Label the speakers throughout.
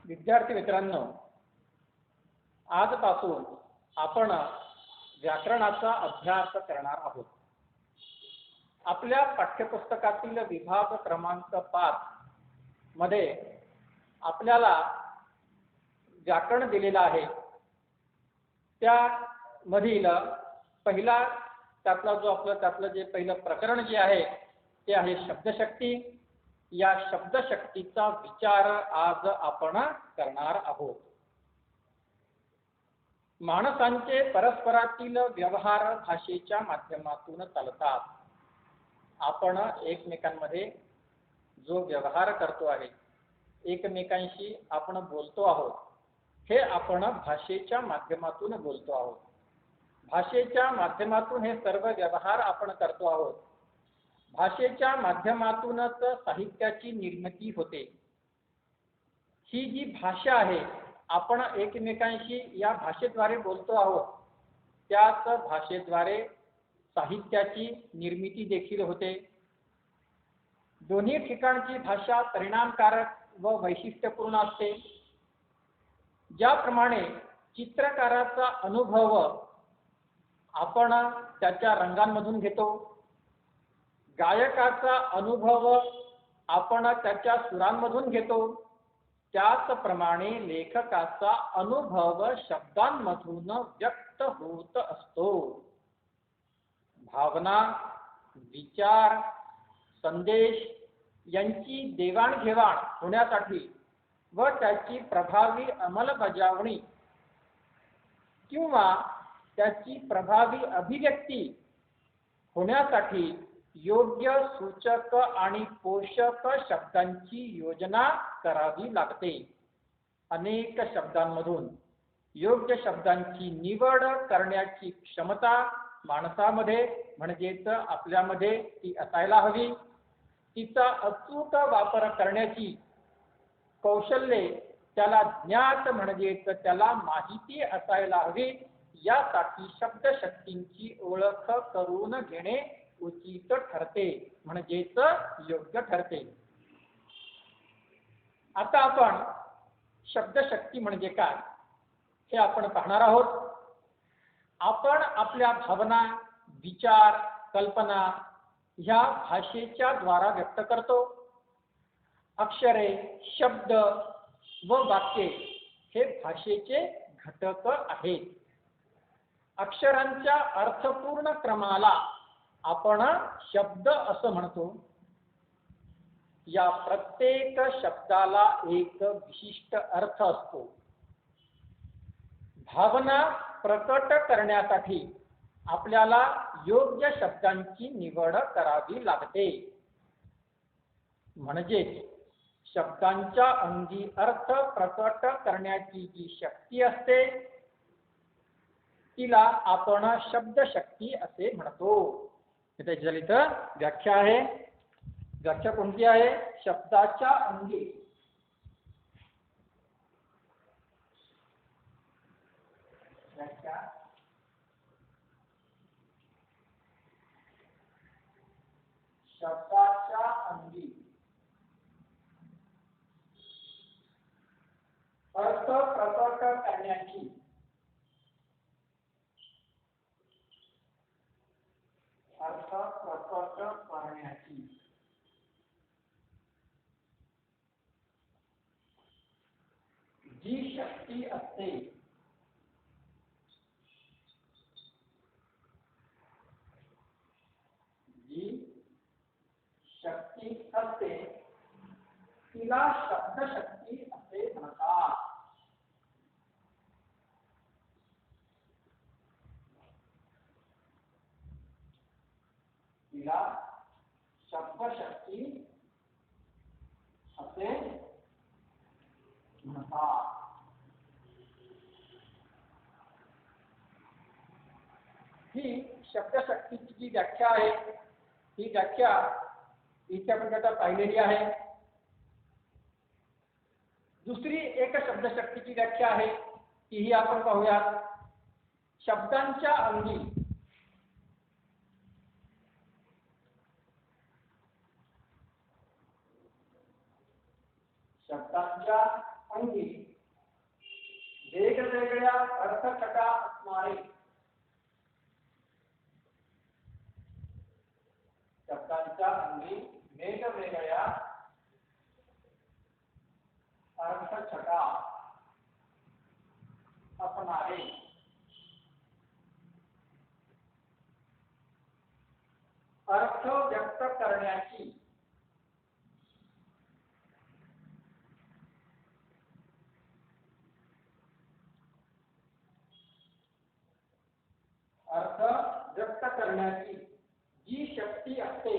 Speaker 1: विद्यार्थी मित्रांनो, आजपासून आपण व्याकरणाचा अभ्यास करणार आहोत. आपल्या पाठ्यपुस्तकातील विभाग क्रमांक 5 मध्ये आपल्याला व्याकरण दिलेला आहे. त्यामधील पहिला त्यातलं जे पहिलं प्रकरण जे आहे ते आहे शब्दशक्ती. या शब्दशक्तीचा विचार आज आपण करणार आहोत. माणसांचे परस्परातील व्यवहार भाषेच्या माध्यमातून चालतात. आपण एकमेकांमध्ये जो व्यवहार करतो आहे, एकमेकांशी आपण बोलतो आहोत, हे आपण भाषेच्या माध्यमातून बोलतो आहोत. भाषेच्या माध्यमातून हे सर्व व्यवहार आपण करतो आहोत. भाषेच्या माध्यमातूनच साहित्याची निर्मिती होते. ही जी भाषा आहे, आपण एकमेकांशी या भाषेद्वारे बोलतो आहोत. त्याच भाषेद्वारे साहित्याची निर्मिती देखील होते. दोन्ही ठिकाणची भाषा परिणामकारक व वैशिष्ट्यपूर्ण असते. ज्याप्रमाणे चित्रकाराचा अनुभव आपण त्याच्या रंगांमधून घेतो, गायकाचा अनुभव आपण त्याच्या सुरांमधून घेतो, त्याचप्रमाणे लेखकाचा अनुभव शब्दांमधून व्यक्त होत असतो. भावना, विचार, संदेश यांची देवाणघेवाण होण्यासाठी व त्याची प्रभावी अंमलबजावणी किंवा त्याची प्रभावी अभिव्यक्ती होण्यासाठी योग्य सूचक आणि पोषक शब्दांची योजना करावी लागते. अनेक शब्दांमधून योग्य शब्दांची निवड करण्याची क्षमता माणसामध्ये म्हणजेच आपल्यामध्ये ती असायला हवी. तिचा अचूक वापर करण्याची कौशल्ये त्याला ज्ञात म्हणजेच त्याला माहिती असायला हवी. यासाठी शब्दशक्तींची ओळख करून घेणे उचित ठरते, म्हणजेच योग्य ठरते. आता आपण शब्दशक्ती म्हणजे काय हे आपण पाहणार आहोत. आपण आपल्या भावना, विचार, कल्पना ह्या भाषेच्या द्वारा व्यक्त करतो. अक्षरे, शब्द व वाक्ये हे भाषेचे घटक आहेत. अक्षरांच्या अर्थपूर्ण क्रमाला आपण शब्द असं म्हणतो. या प्रत्येक शब्दाला एक विशिष्ट अर्थ असतो. भावना प्रकट करण्यासाठी आपल्याला योग्य शब्दांची निवड करावी लागते. म्हणजेच शब्दांच्या अंगी अर्थ प्रकट करण्याची जी शक्ती असते तिला आपण शब्दशक्ती असे म्हणतो. त्याची इथं व्याख्या आहे. व्याख्या कोणती आहे? शब्दाच्या अंगी व्याख्या शब्दाच्या अंगी अर्थ प्रकट करण्याची जी शक्ती असते तिला शब्दशक्ती असे म्हणतात. तिला शब्दशक्ती असे म्हणतात. ही शब्दशक्तीची जी व्याख्या आहे, ही व्याख्या इथे आपण आता पाहिलेली आहे. दुसरी एक शब्दशक्तीची व्याख्या आहे, तीही आपण पाहूया. शब्दांच्या अंगी शब्दांच्या अंगी वेगवेगळ्या अर्थछटा असणारे शब्दांच्या अंगी वेगवेगळ्या अर्थछटा असणारे अर्थ व्यक्त करण्याची अर्थ व्यक्त करण्याची जी शक्ती असते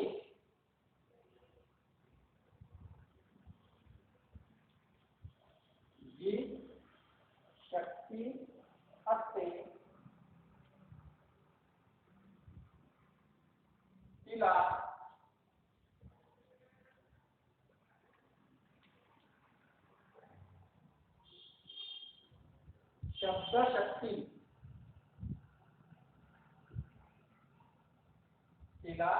Speaker 1: जी शक्ती असते तिला शब्दशक्ती तिला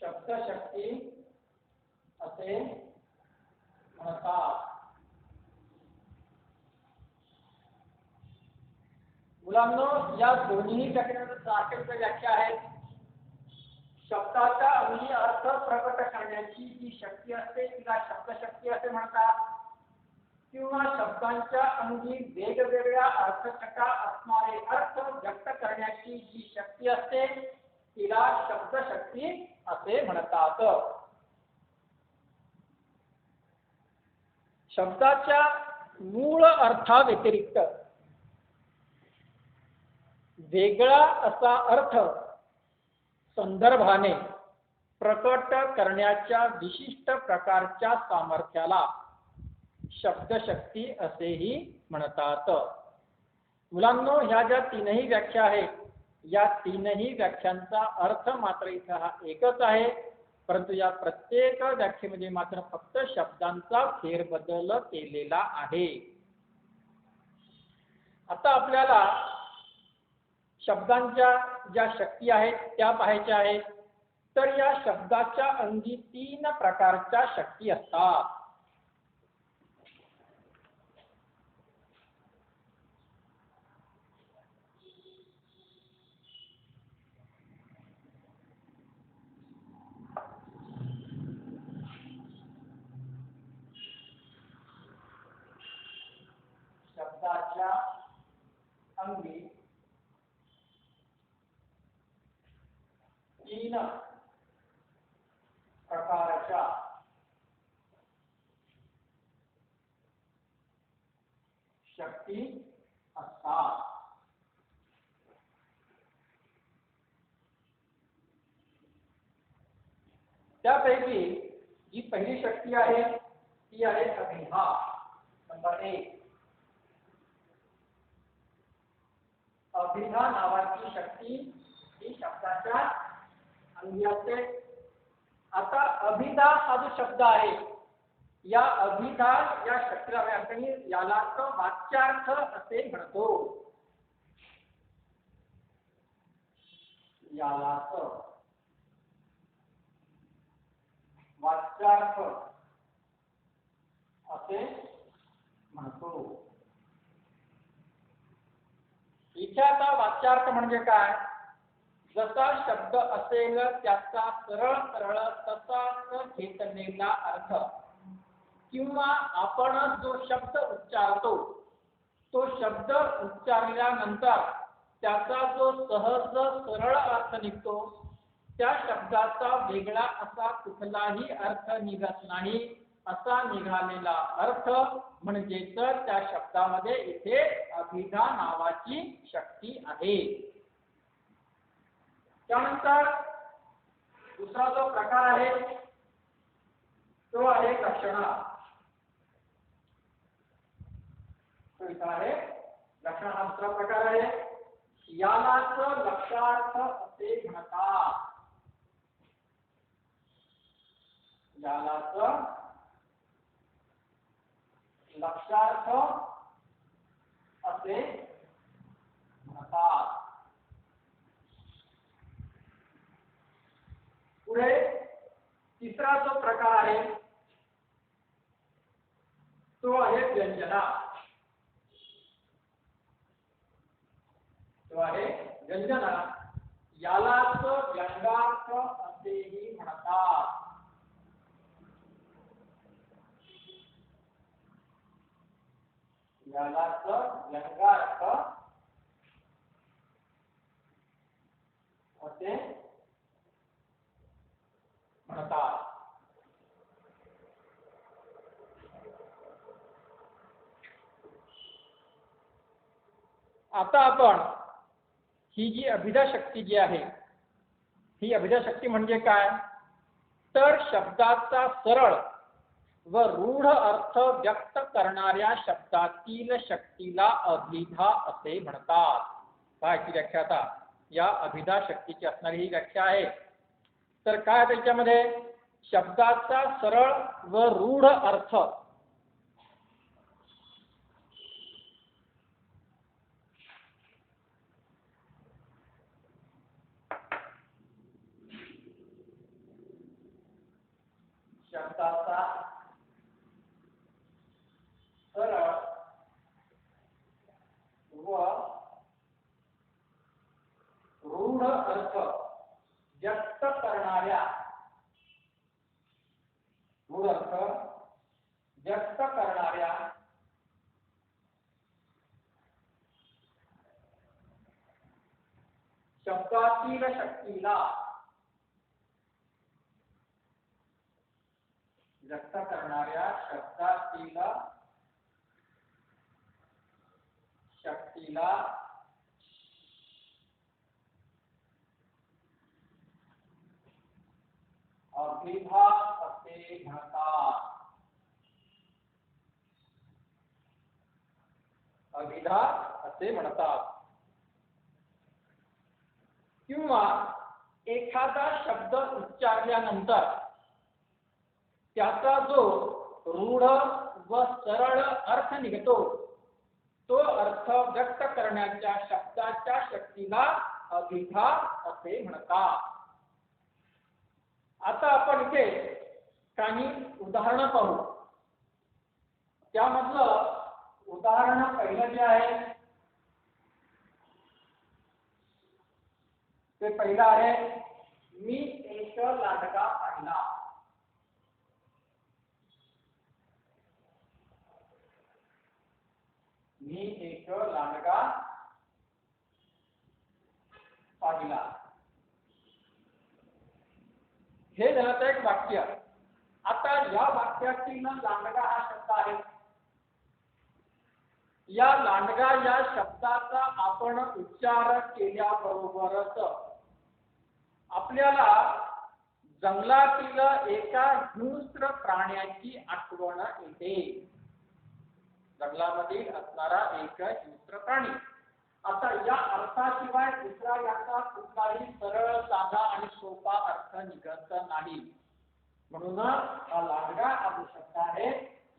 Speaker 1: शब्दशक्ती असे म्हणतात. मुलांनो, या दोन्ही व्याख्यानांच्या सारख्याच व्याख्या आहेत. शब्दाच्या अंगी अर्थ प्रकट करण्याची जी शक्ती असते तिला शब्दशक्ती असे म्हणतात, किंवा शब्दांच्या अंगी वेगवेगळ्या अर्थछटा असणारे अर्थ व्यक्त करण्याची जी शक्ती असते तिला शब्दशक्ती असे म्हणतात. शब्दाच्या मूळ अर्थाव्यतिरिक्त वेगळा असा अर्थ संदर्भाने प्रकट करण्याच्या विशिष्ट प्रकारच्या सामर्थ्याला शब्दशक्ती असेही म्हणतात. मुलांनो, ह्या ज्या तीनही व्याख्या आहेत या तीनही व्याख्यांचा अर्थ मात्र इथं हा एकच आहे, परंतु या प्रत्येक व्याख्येमध्ये मात्र फक्त शब्दांचा फेरबदल केलेला आहे. आता आपल्याला शब्दांच्या ज्या शक्ती आहेत त्या पाहायच्या आहेत. तर या शब्दाच्या अंगी 3 प्रकारच्या शक्ती असतात. शब्दाच्या अंगी 3 प्रकारच्या शक्ती असतात. त्यापैकी जी पहिली शक्ती आहे ती आहे अभिधा. नंबर 1, अभिधा नावाची शक्ती ही शब्दाच्या अंगी असते. आता अभिधा हा जो शब्द आहे या अभिधा या शक्तीला आपण यालाच वाच्यार्थ असे म्हणतो. यालाच वाच्यार्थ असे म्हणतो. इथे आता वाच्यार्थ म्हणजे काय? जसा शब्द असेल त्याचा सरळ सरळ तसाच घेतलेला अर्थ, किंवा आपण जो शब्द उच्चारतो तो शब्द उच्चारल्यानंतर त्याचा जो सहज सरळ अर्थ निघतो त्या शब्दाचा वेगळा असा कुठलाही अर्थ निघत नाही. असा निघालेला अर्थ म्हणजेच त्या शब्दामध्ये इथे अभिधा नावाची शक्ती आहे. त्यानंतर दुसरा जो प्रकार आहे तो आहे लक्षणा. तो इथं आहे लक्षण हा दुसरा प्रकार आहे. यालाच लक्षार्थ असे म्हणतात. यालाच लक्षार्थ असे म्हणतात. पुढे तिसरा जो प्रकार आहे तो आहे व्यंजना. तो आहे व्यंजना. यालाच व्यंगार्थ असेही म्हणतात. यालाच व्यंगार्थ असे म्हणतात. आता आपण ही जी अभिधा शक्ती जी आहे, ही अभिधा शक्ती म्हणजे काय, तर शब्दाचा सरळ व रूढ अर्थ व्यक्त करणाऱ्या शब्दातील शक्तीला अभिधा असे म्हणतात. काय याची व्याख्या आता या अभिधा शक्तीची असणारी ही व्याख्या आहे. तर काय त्याच्यामध्ये शब्दाचा सरळ व रूढ अर्थ शब्दाचा सरळ व रूढ अर्थ व्यक्त करणाऱ्या शब्दातील शक्तीला व्यक्त करणाऱ्या शब्दातील शक्तीला अभिधा असे म्हणतात. अभिधा असे म्हणतात. किंवा एखादा शब्द उच्चारल्यानंतर त्याचा जो रूढ व सरळ अर्थ निघतो तो अर्थ व्यक्त करण्याच्या शब्दाच्या शक्तीला अभिधा असे म्हणतात. आता आपण इथे काही उदाहरणं पाहू. त्यामधलं उदाहरण पहिलं जे आहे ते पहिलं आहे, मी एक लांडगा पाहिला. मी एक लांडगा पाहिला. हे झालं एक वाक्य. आता या वाक्यातील लांडगा हा शब्द आहे. या लांडगा या शब्दाचा आपण उच्चार केल्याबरोबरच आपल्याला जंगलातील एका हिंस्र प्राण्याची आठवण येते. जंगलामधील असणारा एक हिंस्र प्राणी. आता या अर्थाशिवाय दुसरा याचा कुठलाही सरळ साधा आणि सोपा अर्थ निघत नाही. म्हणून हा लांडगा हा जो शब्द आहे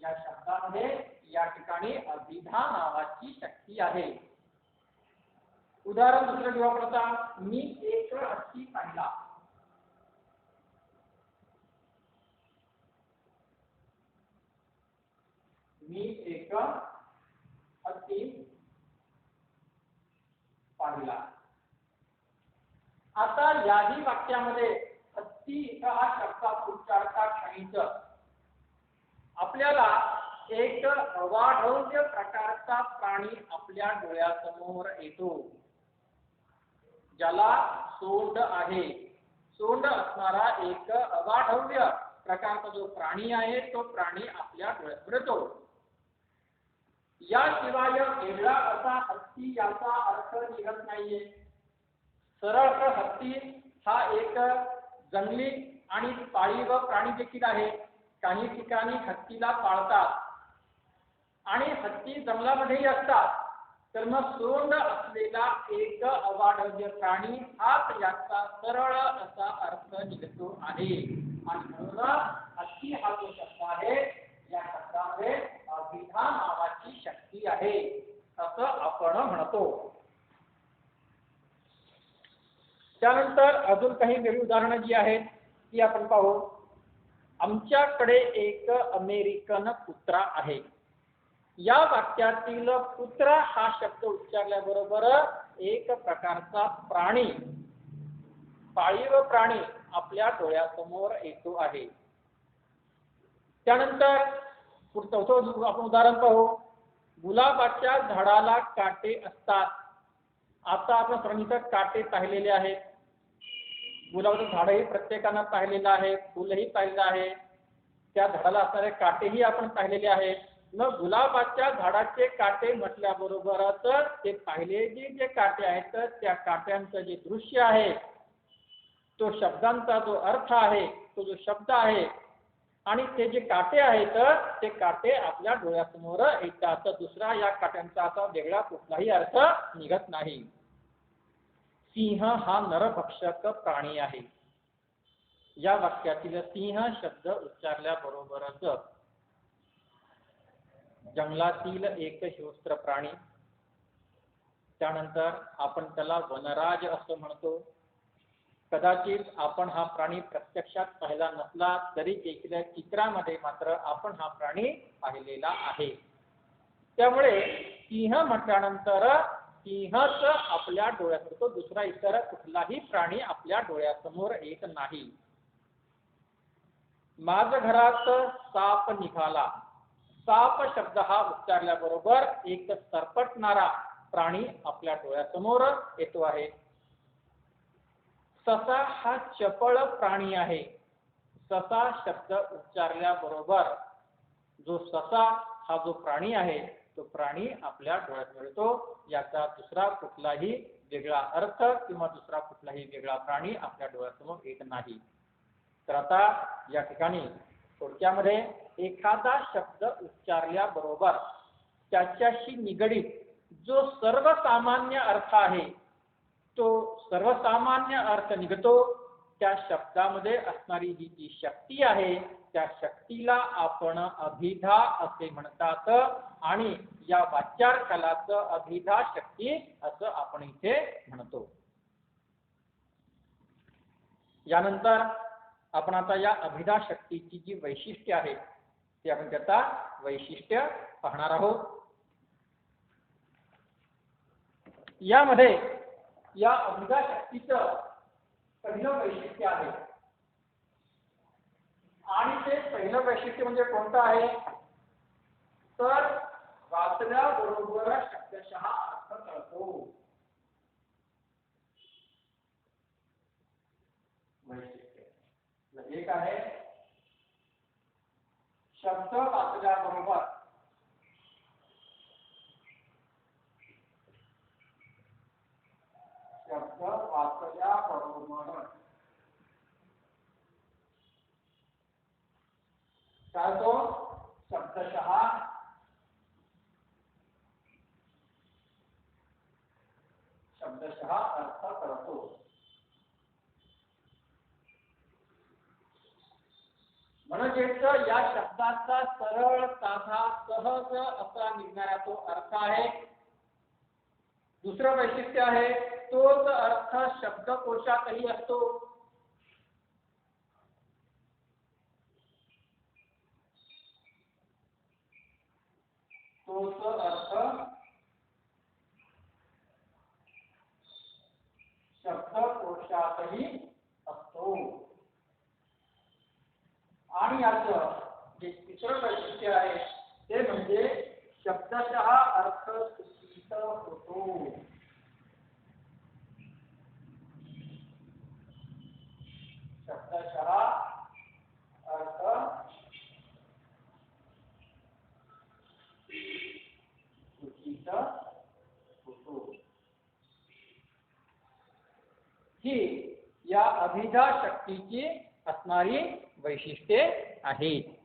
Speaker 1: या शब्दामध्ये या ठिकाणी अभिधा नावाची शक्ती आहे. उदाहरण दुसरं घेऊ आपण आता. मी एक हत्ती पाहिला. मी एक हत्ती पाहिला. आता याही वाक्यामध्ये हत्ती हा शब्दाचा उच्चारता क्षणीच आपल्याला एक अवाढव्य प्रकारचा प्राणी आपल्या डोळ्यासमोर येतो, ज्याला सोंड आहे. सोंड असणारा एक अवाढव्य प्रकारचा जो प्राणी आहे तो प्राणी आपल्या डोळ्यासमोर येतो. याशिवाय वेगळा असा हत्ती याचा अर्थ निघत नाहीये. सरळ हत्ती हा एक जंगली आणि पाळीव प्राणी देखील आहे. काही ठिकाणी हत्तीला पाळतात आणि हत्ती जंगलामध्येही असतात. तर मग सोंड असलेला एक अवाढव्य प्राणी हाच याचा सरळ असा अर्थ निघतो आहे. आणि म्हणून हत्ती हा जो शब्द आहे या शब्दामध्ये अभिधा नावाची शक्ती आहे असं आपण म्हणतो. त्यानंतर अजून काही वेगळी उदाहरणं जी आहेत ती आपण पाहू. आमच्याकडे एक अमेरिकन कुत्रा आहे. या वाक्यातील कुत्रा हा शब्द उच्चारल्याबरोबर एक प्रकारचा प्राणी, पाळीव प्राणी आपल्या डोळ्यासमोर येतो आहे. त्यानंतर चौथं आपण उदाहरण पाहू. गुलाबाच्या झाडाला काटे असतात. आता आपण सर्वांनी काटे पाहिलेले आहेत. गुलाबाचं झाडही प्रत्येकानं पाहिलेलं आहे, फुलही पाहिलेलं आहे, त्या झाडाला असणारे काटेही आपण पाहिलेले आहेत. मग गुलाबाच्या झाडाचे काटे म्हटल्याबरोबरच ते पाहिलेले जे काटे आहेत त्या काट्यांचं जे दृश्य आहे, तो शब्दांचा जो अर्थ आहे, तो जो शब्द आहे आणि ते जे काटे आहेत ते काटे आपल्या डोळ्यासमोर येतात. दुसरा या काट्यांचा असा वेगळा कुठलाही अर्थ निघत नाही. सिंह हा नरभक्षक प्राणी आहे. या वाक्यातील सिंह शब्द उच्चारल्याबरोबरच जंगलातील एक हिंस्त्र प्राणी, त्यानंतर आपण त्याला वनराज असं म्हणतो. कदाचित आपण हा प्राणी प्रत्यक्षात पाहिला नसला तरी देखील चित्रामध्ये मात्र आपण हा प्राणी पाहिलेला आहे. त्यामुळे सिंह म्हटल्यानंतर सिंहच आपल्या डोळ्यासमोर, तो दुसरा इतर कुठलाही प्राणी आपल्या डोळ्यासमोर येत नाही. माझ घरात साप निघाला. साप शब्द हा उच्चारल्याबरोबर एक सरपटणारा प्राणी आपल्या डोळ्यासमोर येतो आहे. ससा हा चपळ प्राणी आहे. ससा शब्द उच्चारल्याबरोबर जो ससा हा जो प्राणी आहे तो प्राणी आपल्या डोळ्यासमोर येतो. याचा दुसरा कुठलाही वेगळा अर्थ किंवा दुसरा कुठलाही वेगळा प्राणी आपल्या डोळ्यासमोर येत नाही. तर आता या ठिकाणी थोडक्यामध्ये एखादा शब्द उच्चारल्याबरोबर त्याच्याशी निगडीत जो सर्वसामान्य अर्थ आहे तो सर्वसामान्य अर्थ निघतो. त्या शब्दामध्ये असणारी ही जी शक्ती आहे त्या शक्तीला आपण अभिधा असे म्हणतात आणि या वाचार कलाचं अभिधा शक्ती असं आपण इथे म्हणतो. यानंतर आपण आता या अभिधा शक्तीची जी वैशिष्ट्ये आहेत ती आपण त्याचा वैशिष्ट्य पाहणार आहोत. यामध्ये या अभिधा शक्तीचं पहिलं वैशिष्ट्य आहे आणि ते पहिलं वैशिष्ट्य म्हणजे कोणतं आहे तर वाचल्याबरोबर शब्दशः अर्थ कळतो. वैशिष्ट्य एक आहे शब्द वाचल्याबरोबर शब्द वाचल्याबरोबर काय तो शब्दशः अर्थ करतो. म्हणजेच या शब्दाचा सरळ साधा सहज असा निघणारा तो अर्थ आहे. दुसरं वैशिष्ट्य आहे तोच अर्थ शब्दकोशातही असतो. तोच अर्थ शब्दकोशातही असतो. आणि याचं जे तिसरं वैशिष्ट्य आहे ते म्हणजे शब्दशः अर्थ सूचित होतो. शब्दशः अर्थ सूचित होतो. ही या अभिधा शक्तीची असणारी वैशिष्ट्ये आहेत.